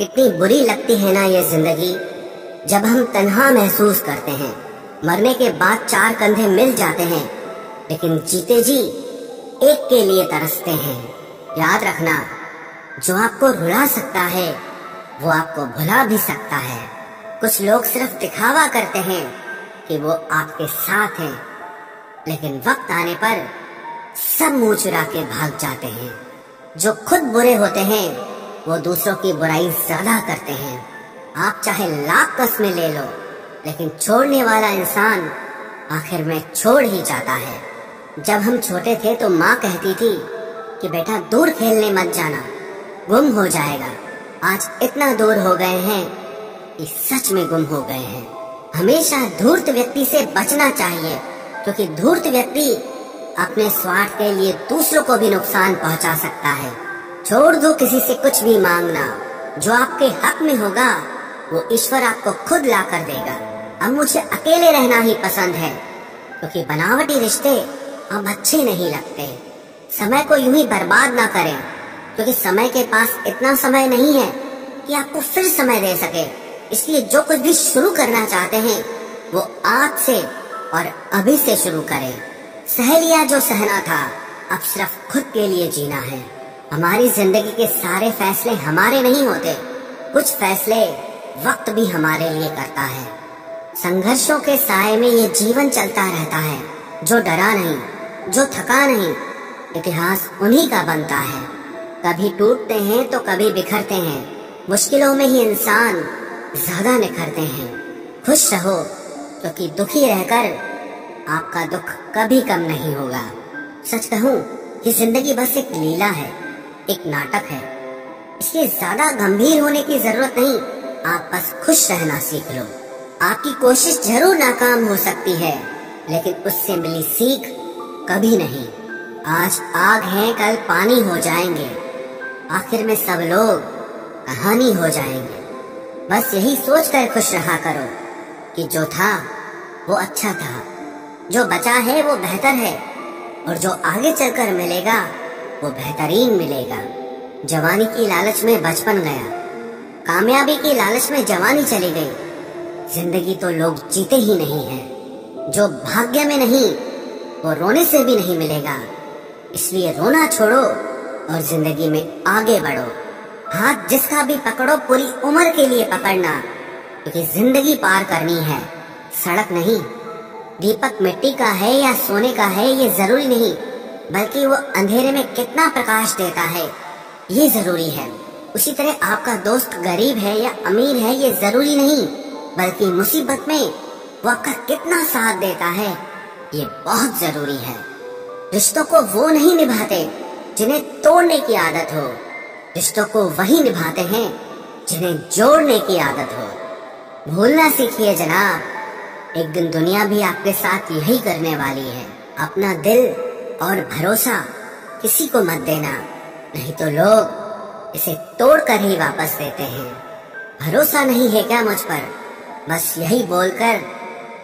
कितनी बुरी लगती है ना ये जिंदगी, जब हम तन्हा महसूस करते हैं। मरने के बाद चार कंधे मिल जाते हैं, लेकिन जीते जी एक के लिए तरसते हैं। याद रखना, जो आपको रुला सकता है वो आपको भुला भी सकता है। कुछ लोग सिर्फ दिखावा करते हैं कि वो आपके साथ हैं, लेकिन वक्त आने पर सब मुंह चुरा के भाग जाते हैं। जो खुद बुरे होते हैं वो दूसरों की बुराई ज्यादा करते हैं। आप चाहे लाख कस्में ले लो, लेकिन छोड़ने वाला इंसान आखिर में छोड़ ही जाता है। जब हम छोटे थे तो माँ कहती थी कि बेटा दूर खेलने मत जाना, गुम हो जाएगा। आज इतना दूर हो गए हैं कि सच में गुम हो गए हैं। हमेशा धूर्त व्यक्ति से बचना चाहिए, क्योंकि धूर्त व्यक्ति अपने स्वार्थ के लिए दूसरों को भी नुकसान पहुंचा सकता है। छोड़ दो किसी से कुछ भी मांगना, जो आपके हक में होगा वो ईश्वर आपको खुद ला कर देगा। अब मुझे अकेले रहना ही पसंद है, क्योंकि बनावटी रिश्ते अब अच्छे नहीं लगते। समय को यूं ही बर्बाद ना करें, क्योंकि समय के पास इतना समय नहीं है कि आपको फिर समय दे सके। इसलिए जो कुछ भी शुरू करना चाहते हैं वो आज से और अभी से शुरू करें। सह लिया जो सहना था, अब सिर्फ खुद के लिए जीना है। हमारी जिंदगी के सारे फैसले हमारे नहीं होते, कुछ फैसले वक्त भी हमारे लिए करता है। संघर्षों के साए में ये जीवन चलता रहता है। जो डरा नहीं, जो थका नहीं, इतिहास उन्हीं का बनता है। कभी टूटते हैं तो कभी बिखरते हैं, मुश्किलों में ही इंसान ज्यादा निखरते हैं। खुश रहो, क्योंकि दुखी रहकर आपका दुख कभी कम नहीं होगा। सच कहूँ, ये जिंदगी बस एक लीला है, एक नाटक है। इसलिए ज्यादा गंभीर होने की जरूरत नहीं, आप बस खुश रहना सीख लो। आपकी कोशिश जरूर नाकाम हो सकती है, लेकिन उससे मिली सीख कभी नहीं। आज आग है, कल पानी हो जाएंगे, आखिर में सब लोग कहानी हो जाएंगे। बस यही सोचकर खुश रहा करो कि जो था वो अच्छा था, जो बचा है वो बेहतर है, और जो आगे चलकर मिलेगा वो बेहतरीन मिलेगा। जवानी की लालच में बचपन गया, कामयाबी की लालच में जवानी चली गई। जिंदगी तो लोग जीते ही नहीं हैं। जो भाग्य में नहीं वो रोने से भी नहीं मिलेगा। इसलिए रोना छोड़ो और जिंदगी में आगे बढ़ो। हाथ जिसका भी पकड़ो पूरी उम्र के लिए पकड़ना, क्योंकि जिंदगी पार करनी है, सड़क नहीं। दीपक मिट्टी का है या सोने का है ये जरूरी नहीं, बल्कि वो अंधेरे में कितना प्रकाश देता है ये जरूरी है। उसी तरह आपका दोस्त गरीब है या अमीर है ये जरूरी नहीं, बल्कि मुसीबत में वो आपका कितना साथ देता है ये बहुत जरूरी है। रिश्तों को वो नहीं निभाते जिन्हें तोड़ने की आदत हो, रिश्तों को वही निभाते हैं जिन्हें जोड़ने की आदत हो। भूलना सीखिए जनाब, एक दिन दुनिया भी आपके साथ यही करने वाली है। अपना दिल और भरोसा किसी को मत देना, नहीं तो लोग इसे तोड़कर ही वापस देते हैं। भरोसा नहीं है क्या मुझ पर, बस यही बोलकर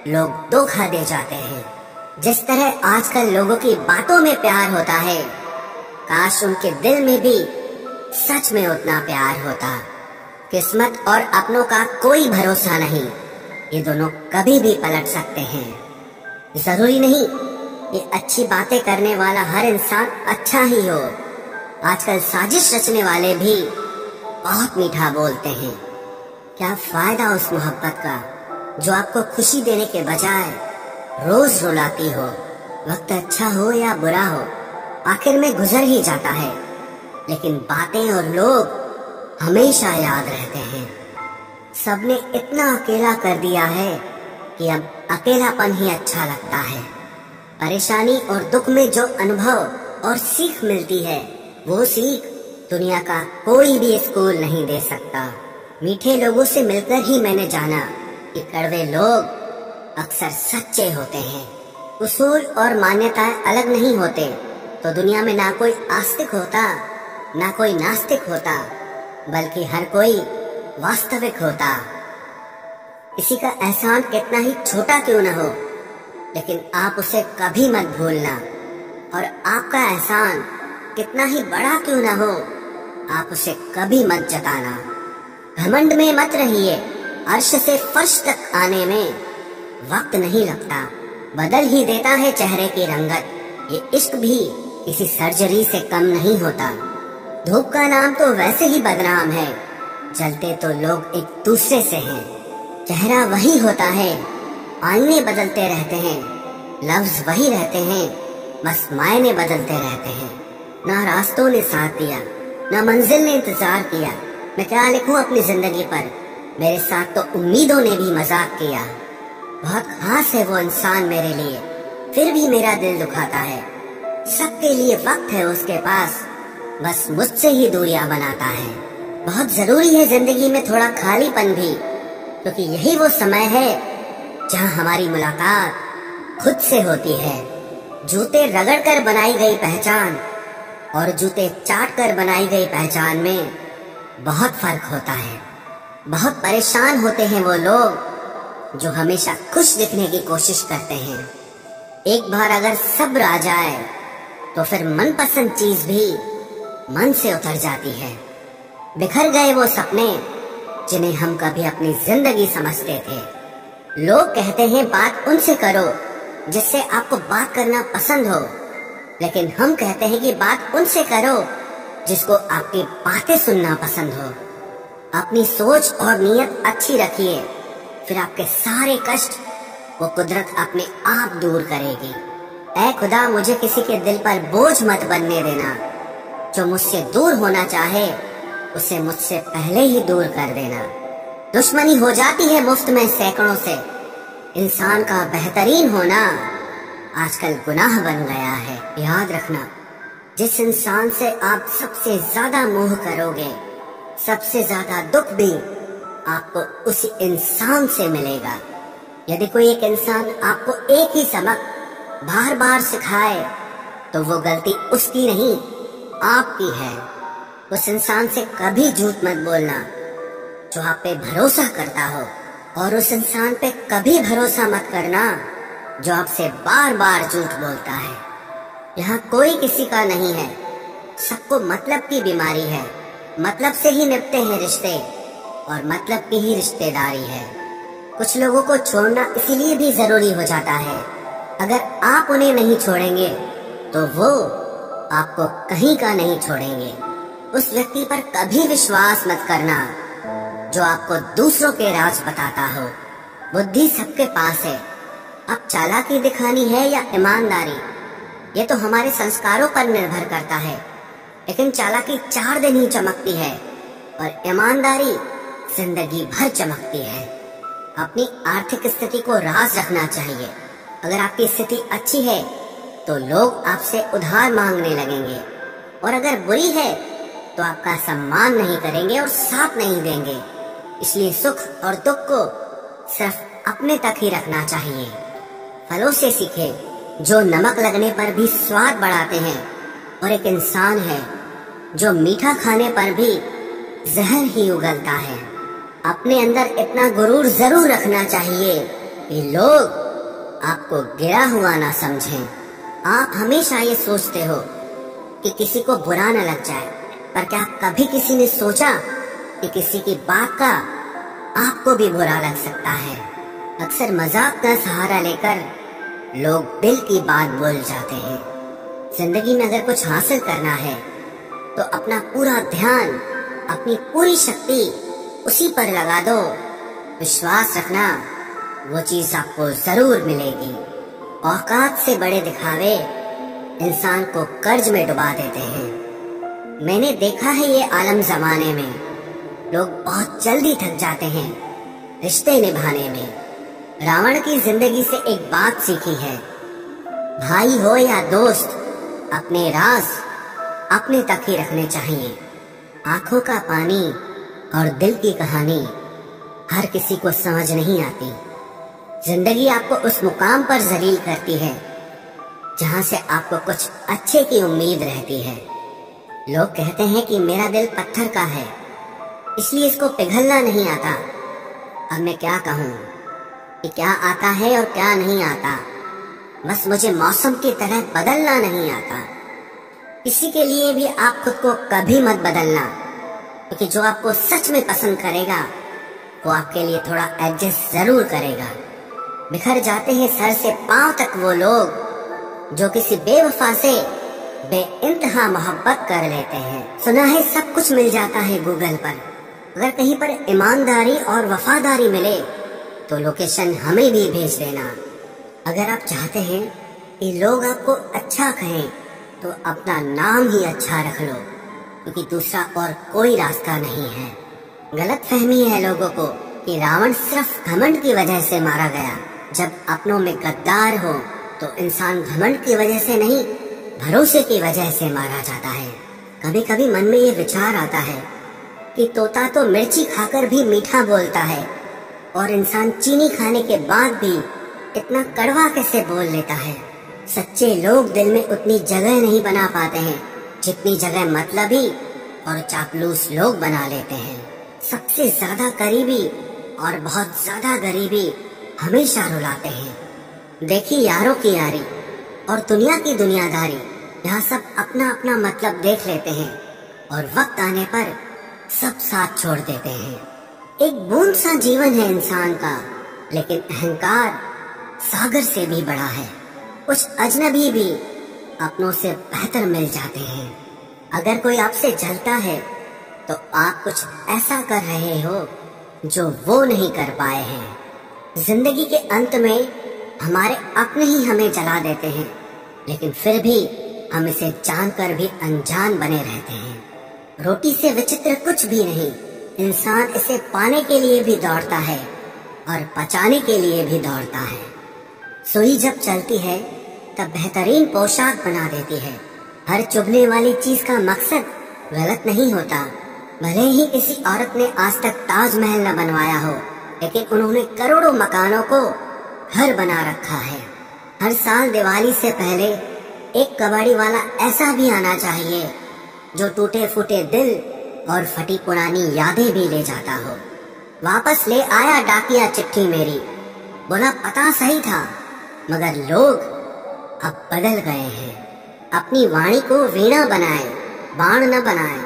लोग धोखा दे जाते हैं। जिस तरह आजकल लोगों की बातों में प्यार होता है, काश उनके दिल में भी सच में उतना प्यार होता। किस्मत और अपनों का कोई भरोसा नहीं, ये दोनों कभी भी पलट सकते हैं। जरूरी नहीं कि अच्छी बातें करने वाला हर इंसान अच्छा ही हो। आजकल साजिश रचने वाले भी बहुत मीठा बोलते हैं। क्या फायदा उस मोहब्बत का जो आपको खुशी देने के बजाय रोज रुलाती हो। वक्त अच्छा हो या बुरा हो, आखिर में गुजर ही जाता है, लेकिन बातें और लोग हमेशा याद रहते हैं। सबने इतना अकेला कर दिया है कि अब अकेलापन ही अच्छा लगता है। परेशानी और दुख में जो अनुभव और सीख मिलती है, वो सीख दुनिया का कोई भी स्कूल नहीं दे सकता। मीठे लोगों से मिलकर ही मैंने जाना कि कड़वे लोग अक्सर सच्चे होते हैं। उसूल और मान्यताएं अलग नहीं होते तो दुनिया में ना कोई आस्तिक होता, ना कोई नास्तिक होता, बल्कि हर कोई वास्तविक होता। किसी का एहसान कितना ही छोटा क्यों न हो, लेकिन आप उसे कभी मत भूलना। और आपका एहसान कितना ही बड़ा क्यों न हो, आप उसे कभी मत जताना। घमंड में मत रहिए, अर्श से फर्श तक आने में वक्त नहीं लगता, बदल ही देता है चेहरे की रंगत। ये इश्क भी किसी सर्जरी से कम नहीं होता। धूप का नाम तो वैसे ही बदनाम है, जलते तो लोग एक दूसरे से हैं। चेहरा वही होता है, आईने बदलते रहते हैं, लफ्ज वही रहते हैं, बस मायने बदलते रहते हैं। ना रास्तों ने साथ दिया, ना मंजिल ने इंतजार किया। मैं क्या लिखूं अपनी जिंदगी पर, मेरे साथ तो उम्मीदों ने भी मजाक किया। बहुत खास है वो इंसान मेरे लिए, फिर भी मेरा दिल दुखाता है। सबके लिए वक्त है उसके पास, बस मुझसे ही दूरियां बनाता है। बहुत जरूरी है जिंदगी में थोड़ा खालीपन भी, क्योंकि यही वो समय है जहां हमारी मुलाकात खुद से होती है। जूते रगड़ कर बनाई गई पहचान और जूते चाट कर बनाई गई पहचान में बहुत फर्क होता है। बहुत परेशान होते हैं वो लोग जो हमेशा खुश दिखने की कोशिश करते हैं। एक बार अगर सब्र आ जाए तो फिर मनपसंद चीज भी मन से उतर जाती है। बिखर गए वो सपने जिन्हें हम कभी अपनी जिंदगी समझते थे। लोग कहते हैं बात उनसे करो जिससे आपको बात करना पसंद हो, लेकिन हम कहते हैं कि बात उनसे करो जिसको आपकी बातें सुनना पसंद हो। अपनी सोच और नीयत अच्छी रखिए, फिर आपके सारे कष्ट वो कुदरत अपने आप दूर करेगी। ऐ खुदा, मुझे किसी के दिल पर बोझ मत बनने देना। जो मुझसे दूर होना चाहे उसे मुझसे पहले ही दूर कर देना। दुश्मनी हो जाती है मुफ्त में सैकड़ों से, इंसान का बेहतरीन होना आजकल गुनाह बन गया है। याद रखना, जिस इंसान से आप सबसे ज्यादा मोह करोगे, सबसे ज्यादा दुख भी आपको उसी इंसान से मिलेगा। यदि कोई एक इंसान आपको एक ही सबक बार बार सिखाए तो वो गलती उसकी नहीं आपकी है। उस इंसान से कभी झूठ मत बोलना जो आप पे भरोसा करता हो, और उस इंसान पे कभी भरोसा मत करना जो आपसे बार बार झूठ बोलता है। यहाँ कोई किसी का नहीं है, सबको मतलब की बीमारी है। मतलब से ही निपटते हैं रिश्ते और मतलब की ही रिश्तेदारी है। कुछ लोगों को छोड़ना इसीलिए भी जरूरी हो जाता है, अगर आप उन्हें नहीं छोड़ेंगे तो वो आपको कहीं का नहीं छोड़ेंगे। उस व्यक्ति पर कभी विश्वास मत करना जो आपको दूसरों के राज बताता हो। बुद्धि सबके पास है, अब चालाकी दिखानी है या ईमानदारी, ये तो हमारे संस्कारों पर निर्भर करता है। लेकिन चालाकी 4 दिन ही चमकती है और ईमानदारी जिंदगी भर चमकती है। अपनी आर्थिक स्थिति को राज रखना चाहिए। अगर आपकी स्थिति अच्छी है तो लोग आपसे उधार मांगने लगेंगे, और अगर बुरी है तो आपका सम्मान नहीं करेंगे और साथ नहीं देंगे। इसलिए सुख और दुख को सिर्फ अपने तक ही रखना चाहिए। फलों से सीखे जो नमक लगने पर भी स्वाद बढ़ाते हैं, और एक इंसान है जो मीठा खाने पर भी जहर ही उगलता है। अपने अंदर इतना गुरूर जरूर रखना चाहिए कि लोग आपको गिरा हुआ ना समझें। आप हमेशा ये सोचते हो कि किसी को बुरा न लग जाए, पर क्या कभी किसी ने सोचा कि किसी की बात का आपको भी बुरा लग सकता है? अक्सर मजाक का सहारा लेकर लोग दिल की बात बोल जाते हैं। जिंदगी में अगर कुछ हासिल करना है तो अपना पूरा ध्यान, अपनी पूरी शक्ति उसी पर लगा दो। विश्वास रखना, वो चीज आपको जरूर मिलेगी। औकात से बड़े दिखावे इंसान को कर्ज में डुबा देते हैं। मैंने देखा है ये आलम जमाने में लोग बहुत जल्दी थक जाते हैं रिश्ते निभाने में। रावण की जिंदगी से एक बात सीखी है, भाई हो या दोस्त, अपने राज अपने तक ही रखने चाहिए। आंखों का पानी और दिल की कहानी हर किसी को समझ नहीं आती। जिंदगी आपको उस मुकाम पर जलील करती है जहां से आपको कुछ अच्छे की उम्मीद रहती है। लोग कहते हैं कि मेरा दिल पत्थर का है, इसलिए इसको पिघलना नहीं आता। अब मैं क्या कहूँ कि क्या आता है और क्या नहीं आता। बस मुझे मौसम की तरह बदलना नहीं आता। किसी के लिए भी आप खुद को कभी मत बदलना, क्योंकि जो आपको सच में पसंद करेगा वो आपके लिए थोड़ा एडजस्ट जरूर करेगा। बिखर जाते हैं सर से पांव तक वो लोग जो किसी बेवफा से बेइंतहा मोहब्बत कर लेते हैं। सुना है सब कुछ मिल जाता है गूगल पर, अगर कहीं पर ईमानदारी और वफादारी मिले तो लोकेशन हमें भी भेज देना। अगर आप चाहते हैं कि लोग आपको अच्छा कहें तो अपना नाम ही अच्छा रख लो, क्योंकि दूसरा और कोई रास्ता नहीं है। गलत फहमी है लोगों को कि रावण सिर्फ घमंड की वजह से मारा गया। जब अपनों में गद्दार हो तो इंसान घमंड की वजह से नहीं, भरोसे की वजह से मारा जाता है। कभी कभी मन में ये विचार आता है कि तोता तो मिर्ची खाकर भी मीठा बोलता है, और इंसान चीनी खाने के बाद भी इतना कड़वा कैसे बोल लेता है। सच्चे लोग दिल में उतनी जगह नहीं बना पाते हैं जितनी जगह मतलबी और चापलूस लोग बना लेते हैं। सबसे ज्यादा करीबी और बहुत ज्यादा गरीबी हमेशा रुलाते हैं। देखी यारों की यारी और दुनिया की दुनियादारी, यहाँ सब अपना अपना मतलब देख लेते हैं और वक्त आने पर सब साथ छोड़ देते हैं। एक बूंद सा जीवन है इंसान का, लेकिन अहंकार सागर से भी बड़ा है। कुछ अजनबी भी अपनों से बेहतर मिल जाते हैं। अगर कोई आपसे जलता है तो आप कुछ ऐसा कर रहे हो जो वो नहीं कर पाए हैं। जिंदगी के अंत में हमारे अपने ही हमें जला देते हैं, लेकिन फिर भी हम इसे जानकर भी अनजान बने रहते हैं। रोटी से विचित्र कुछ भी नहीं, इंसान इसे पाने के लिए भी दौड़ता है और पचाने के लिए भी दौड़ता है। सुई जब चलती है तब बेहतरीन पोशाक बना देती है। हर चुभने वाली चीज का मकसद गलत नहीं होता। भले ही किसी औरत ने आज तक ताजमहल न बनवाया हो, लेकिन उन्होंने करोड़ों मकानों को घर बना रखा है। हर साल दिवाली से पहले एक कबाड़ी वाला ऐसा भी आना चाहिए जो टूटे फूटे दिल और फटी पुरानी यादें भी ले जाता हो। वापस ले आया डाकिया चिट्ठी मेरी, बोला पता सही था मगर लोग अब बदल गए हैं। अपनी वाणी को वीणा बनाए, बाण न बनाए,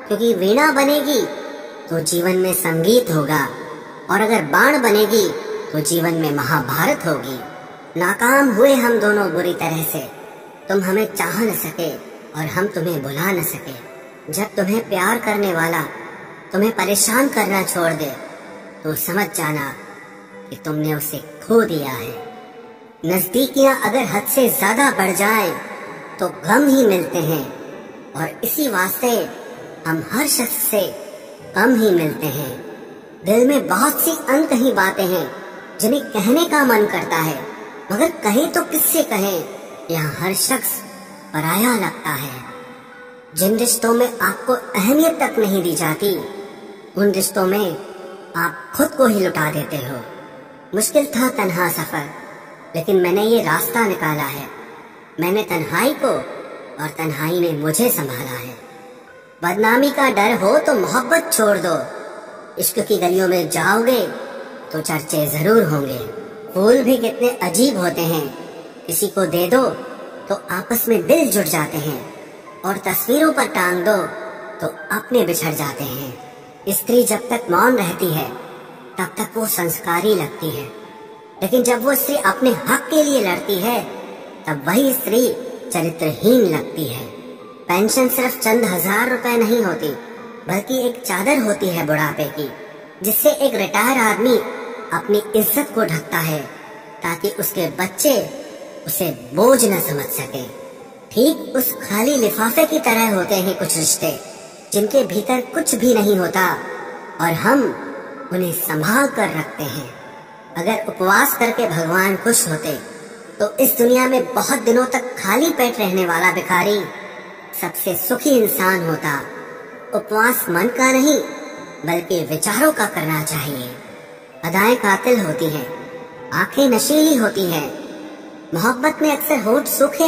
क्योंकि वीणा बनेगी तो जीवन में संगीत होगा, और अगर बाण बनेगी तो जीवन में महाभारत होगी। नाकाम हुए हम दोनों बुरी तरह से, तुम हमें चाह न सके और हम तुम्हें बुला न सके। जब तुम्हें प्यार करने वाला तुम्हें परेशान करना छोड़ दे तो समझ जाना कि तुमने उसे खो दिया है। नजदीकियां अगर हद से ज्यादा बढ़ जाएं तो गम ही मिलते हैं, और इसी वास्ते हम हर शख्स से कम ही मिलते हैं। दिल में बहुत सी अनकही बातें हैं जिन्हें कहने का मन करता है, मगर कहें तो किससे कहें, यहाँ हर शख्स पराया लगता है। जिन रिश्तों में आपको अहमियत तक नहीं दी जाती, उन रिश्तों में आप खुद को ही लुटा देते हो। मुश्किल था तन्हा सफर, लेकिन मैंने ये रास्ता निकाला है। मैंने तन्हाई को और तन्हाई ने मुझे संभाला है। बदनामी का डर हो तो मोहब्बत छोड़ दो। इश्क की गलियों में जाओगे तो चर्चे जरूर होंगे। फूल भी कितने अजीब होते हैं, किसी को दे दो तो आपस में दिल जुड़ जाते हैं, और तस्वीरों पर टांग दो तो अपने बिछड़ जाते हैं। स्त्री जब तक मौन रहती है तब तक वो संस्कारी लगती है, लेकिन जब वो स्त्री अपने हक के लिए लड़ती है तब वही स्त्री चरित्रहीन लगती है। पेंशन सिर्फ चंद हजार रुपए नहीं होती, बल्कि एक चादर होती है बुढ़ापे की, जिससे एक रिटायर आदमी अपनी इज्जत को ढकता है ताकि उसके बच्चे उसे बोझ न समझ सके। ठीक उस खाली लिफाफे की तरह होते हैं कुछ रिश्ते जिनके भीतर कुछ भी नहीं होता और हम उन्हें संभाल कर रखते हैं। अगर उपवास करके भगवान खुश होते तो इस दुनिया में बहुत दिनों तक खाली पेट रहने वाला भिखारी सबसे सुखी इंसान होता। उपवास मन का नहीं बल्कि विचारों का करना चाहिए। अदाएं कातिल होती हैं, आंखें नशीली होती हैं, मोहब्बत में अक्सर होठ सूखे